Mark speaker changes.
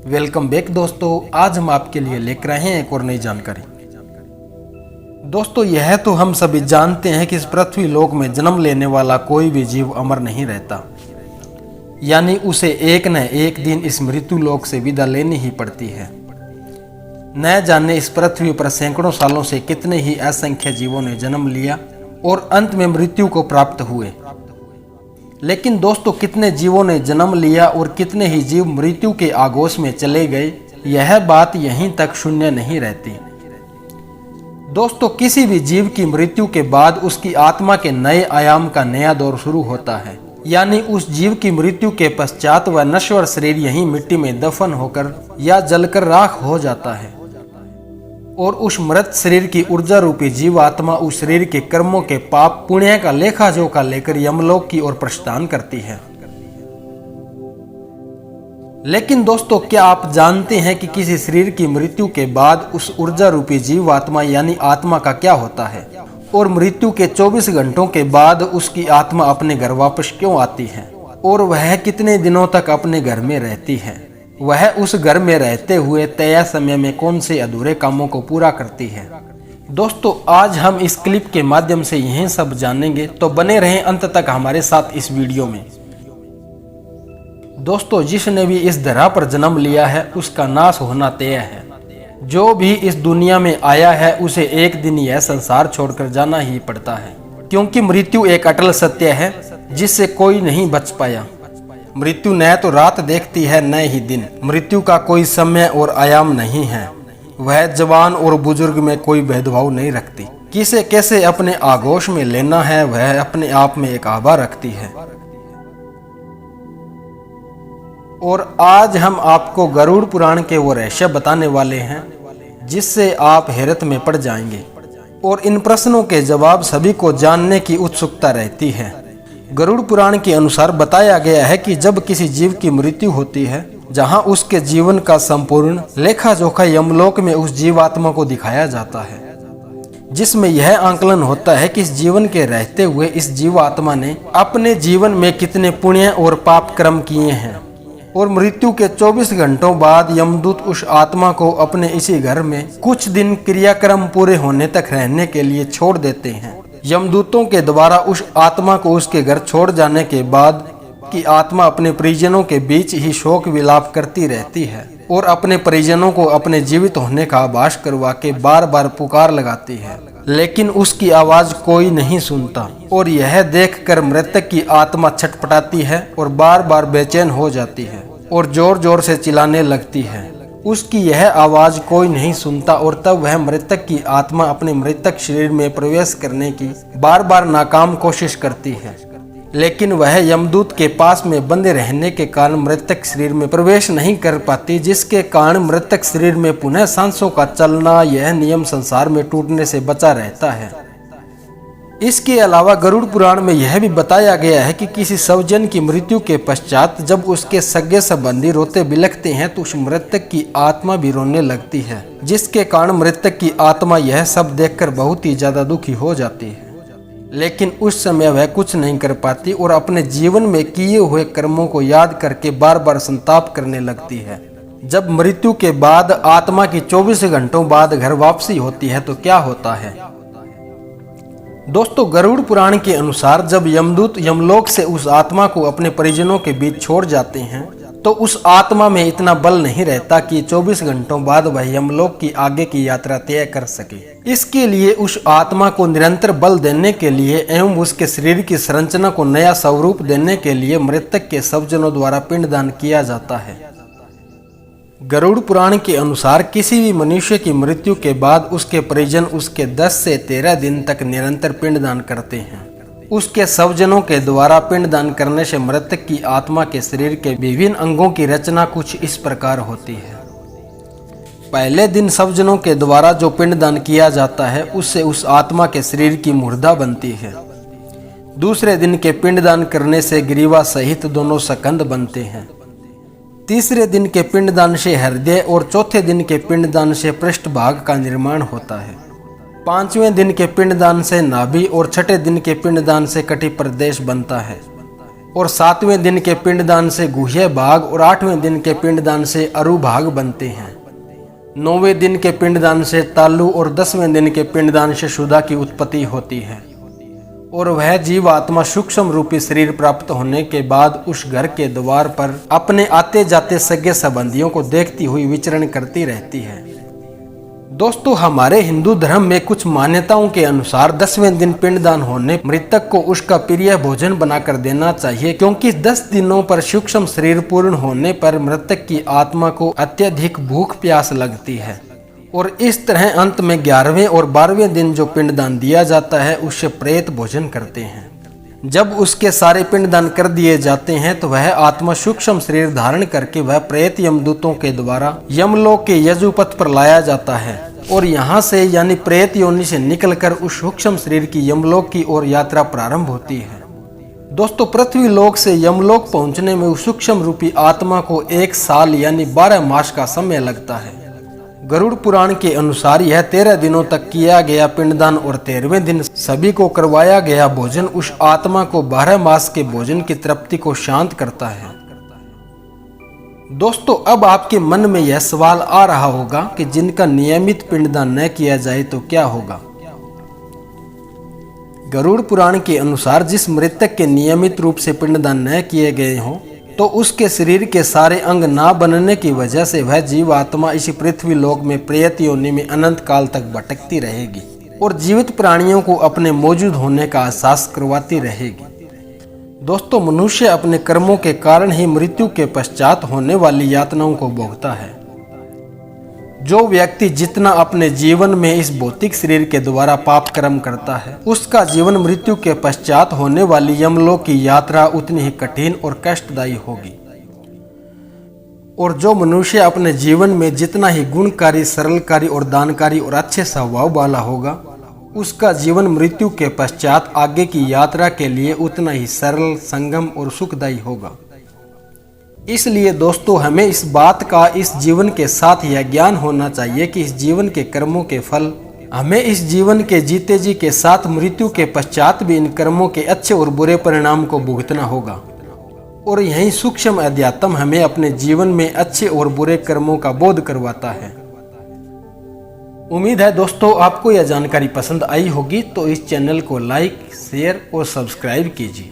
Speaker 1: Welcome back दोस्तों। आज हम आपके लिए लेकर आए हैं एक और नई जानकारी। दोस्तों, यह तो हम सभी जानते हैं कि इस पृथ्वी लोक में जन्म लेने वाला कोई भी जीव अमर नहीं रहता, यानी उसे एक न एक दिन इस मृत्यु लोक से विदा लेनी ही पड़ती है। न जाने इस पृथ्वी पर सैकड़ों सालों से कितने ही असंख्य जीवों ने जन्म लिया और अंत में मृत्यु को प्राप्त हुए। लेकिन दोस्तों, कितने जीवों ने जन्म लिया और कितने ही जीव मृत्यु के आगोश में चले गए, यह बात यहीं तक शून्य नहीं रहती। दोस्तों, किसी भी जीव की मृत्यु के बाद उसकी आत्मा के नए आयाम का नया दौर शुरू होता है, यानी उस जीव की मृत्यु के पश्चात वह नश्वर शरीर यहीं मिट्टी में दफन होकर या जलकर राख हो जाता है और उस मृत शरीर की ऊर्जा रूपी जीवात्मा उस शरीर के कर्मों के पाप पुण्य का लेखा जोखा लेकर यमलोक की ओर प्रस्थान करती है। लेकिन दोस्तों, क्या आप जानते हैं कि किसी शरीर की मृत्यु के बाद उस ऊर्जा रूपी जीवात्मा यानी आत्मा का क्या होता है और मृत्यु के 24 घंटों के बाद उसकी आत्मा अपने घर वापस क्यों आती है और वह कितने दिनों तक अपने घर में रहती है? वह उस घर में रहते हुए तय समय में कौन से अधूरे कामों को पूरा करती है? दोस्तों, आज हम इस क्लिप के माध्यम से यह सब जानेंगे, तो बने रहें अंत तक हमारे साथ इस वीडियो में। दोस्तों, जिसने भी इस धरा पर जन्म लिया है उसका नाश होना तय है। जो भी इस दुनिया में आया है उसे एक दिन यह संसार छोड़कर जाना ही पड़ता है, क्योंकि मृत्यु एक अटल सत्य है जिससे कोई नहीं बच पाया। मृत्यु न तो रात देखती है न ही दिन। मृत्यु का कोई समय और आयाम नहीं है। वह जवान और बुजुर्ग में कोई भेदभाव नहीं रखती। किसे कैसे अपने आगोश में लेना है वह अपने आप में एक आभा रखती है। और आज हम आपको गरुड़ पुराण के वो रहस्य बताने वाले हैं जिससे आप हैरत में पड़ जाएंगे और इन प्रश्नों के जवाब सभी को जानने की उत्सुकता रहती है। गरुड़ पुराण के अनुसार बताया गया है कि जब किसी जीव की मृत्यु होती है, जहां उसके जीवन का संपूर्ण लेखा जोखा यमलोक में उस जीवात्मा को दिखाया जाता है, जिसमें यह आंकलन होता है कि इस जीवन के रहते हुए इस जीवात्मा ने अपने जीवन में कितने पुण्य और पाप कर्म किए हैं। और मृत्यु के 24 घंटों बाद यमदूत उस आत्मा को अपने इसी घर में कुछ दिन क्रियाक्रम पूरे होने तक रहने के लिए छोड़ देते हैं। यमदूतों के द्वारा उस आत्मा को उसके घर छोड़ जाने के बाद की आत्मा अपने परिजनों के बीच ही शोक विलाप करती रहती है और अपने परिजनों को अपने जीवित होने का आभास करवा के बार बार पुकार लगाती है, लेकिन उसकी आवाज कोई नहीं सुनता। और यह देखकर मृतक की आत्मा छटपटाती है और बार बार बेचैन हो जाती है और जोर जोर से चिल्लाने लगती है। उसकी यह आवाज कोई नहीं सुनता और तब वह मृतक की आत्मा अपने मृतक शरीर में प्रवेश करने की बार बार नाकाम कोशिश करती है, लेकिन वह यमदूत के पास में बंधे रहने के कारण मृतक शरीर में प्रवेश नहीं कर पाती, जिसके कारण मृतक शरीर में पुनः सांसों का चलना यह नियम संसार में टूटने से बचा रहता है। इसके अलावा गरुड़ पुराण में यह भी बताया गया है कि किसी स्वजन की मृत्यु के पश्चात जब उसके सगे संबंधी रोते बिलखते हैं तो उस मृतक की आत्मा भी रोने लगती है, जिसके कारण मृतक की आत्मा यह सब देखकर बहुत ही ज्यादा दुखी हो जाती है। लेकिन उस समय वह कुछ नहीं कर पाती और अपने जीवन में किए हुए कर्मों को याद करके बार बार संताप करने लगती है। जब मृत्यु के बाद आत्मा की 24 घंटों बाद घर वापसी होती है तो क्या होता है? दोस्तों, गरुड़ पुराण के अनुसार जब यमदूत यमलोक से उस आत्मा को अपने परिजनों के बीच छोड़ जाते हैं तो उस आत्मा में इतना बल नहीं रहता कि 24 घंटों बाद वह यमलोक की आगे की यात्रा तय कर सके। इसके लिए उस आत्मा को निरंतर बल देने के लिए एवं उसके शरीर की संरचना को नया स्वरूप देने के लिए मृतक के स्वजनों द्वारा पिंडदान किया जाता है। गरुड़ पुराण के अनुसार किसी भी मनुष्य की मृत्यु के बाद उसके परिजन उसके 10 से 13 दिन तक निरंतर पिंडदान करते हैं। उसके स्वजनों के द्वारा पिंडदान करने से मृतक की आत्मा के शरीर के विभिन्न अंगों की रचना कुछ इस प्रकार होती है। पहले दिन स्वजनों के द्वारा जो पिंडदान किया जाता है उससे उस आत्मा के शरीर की मुर्दा बनती है। दूसरे दिन के पिंडदान करने से ग्रीवा सहित दोनों स्कंद बनते हैं। तीसरे दिन के पिंडदान से हृदय और चौथे दिन के पिंडदान से पृष्ठभाग का निर्माण होता है। पांचवें दिन के पिंडदान से नाभि और छठे दिन के पिंडदान से कटी प्रदेश बनता है और 7वें दिन के पिंडदान से गुह्य भाग और 8वें दिन के पिंडदान से अरु भाग बनते हैं। 9वें दिन के पिंडदान से तालु और 10वें दिन के पिंडदान से शुदा की उत्पत्ति होती है और वह जीव आत्मा सूक्ष्म रूपी शरीर प्राप्त होने के बाद उस घर के द्वार पर अपने आते जाते सगे संबंधियों को देखती हुई विचरण करती रहती है। दोस्तों, हमारे हिंदू धर्म में कुछ मान्यताओं के अनुसार 10वें दिन पिंडदान होने मृतक को उसका प्रिय भोजन बनाकर देना चाहिए, क्योंकि 10 दिनों पर सूक्ष्म शरीर पूर्ण होने पर मृतक की आत्मा को अत्यधिक भूख प्यास लगती है और इस तरह अंत में 11वें और 12वें दिन जो पिंडदान दिया जाता है उससे प्रेत भोजन करते हैं। जब उसके सारे पिंडदान कर दिए जाते हैं तो वह आत्मा सूक्ष्म शरीर धारण करके वह प्रेत यमदूतों के द्वारा यमलोक के यजुपथ पर लाया जाता है और यहाँ से यानी प्रेत योनि से निकलकर उस सूक्ष्म शरीर की यमलोक की ओर यात्रा प्रारंभ होती है। दोस्तों, पृथ्वी लोक से यमलोक पहुंचने में उस सूक्ष्म रूपी आत्मा को 1 साल यानी 12 मास का समय लगता है। गरुड़ पुराण के अनुसार यह 13 दिनों तक किया गया पिंडदान और 13वें दिन सभी को करवाया गया भोजन उस आत्मा को 12 मास के भोजन की तृप्ति को शांत करता है। दोस्तों, अब आपके मन में यह सवाल आ रहा होगा कि जिनका नियमित पिंडदान न किया जाए तो क्या होगा। गरुड़ पुराण के अनुसार जिस मृतक के नियमित रूप से पिंडदान न किए गए हों तो उसके शरीर के सारे अंग ना बनने की वजह से वह जीव आत्मा इसी पृथ्वी लोक में प्रेत योनि में अनंत काल तक भटकती रहेगी और जीवित प्राणियों को अपने मौजूद होने का एहसास करवाती रहेगी। दोस्तों, मनुष्य अपने कर्मों के कारण ही मृत्यु के पश्चात होने वाली यातनाओं को भोगता है। जो व्यक्ति जितना अपने जीवन में इस भौतिक शरीर के द्वारा पाप कर्म करता है उसका जीवन मृत्यु के पश्चात होने वाली यमलोक की यात्रा उतनी ही कठिन और कष्टदायी होगी। और जो मनुष्य अपने जीवन में जितना ही गुणकारी, सरलकारी और दानकारी और अच्छे स्वभाव वाला होगा उसका जीवन मृत्यु के पश्चात आगे की यात्रा के लिए उतना ही सरल, संगम और सुखदायी होगा। इसलिए दोस्तों, हमें इस बात का इस जीवन के साथ यह ज्ञान होना चाहिए कि इस जीवन के कर्मों के फल हमें इस जीवन के जीते जी के साथ मृत्यु के पश्चात भी इन कर्मों के अच्छे और बुरे परिणाम को भुगतना होगा और यही सूक्ष्म अध्यात्म हमें अपने जीवन में अच्छे और बुरे कर्मों का बोध करवाता है। उम्मीद है दोस्तों आपको यह जानकारी पसंद आई होगी, तो इस चैनल को लाइक, शेयर और सब्सक्राइब कीजिए।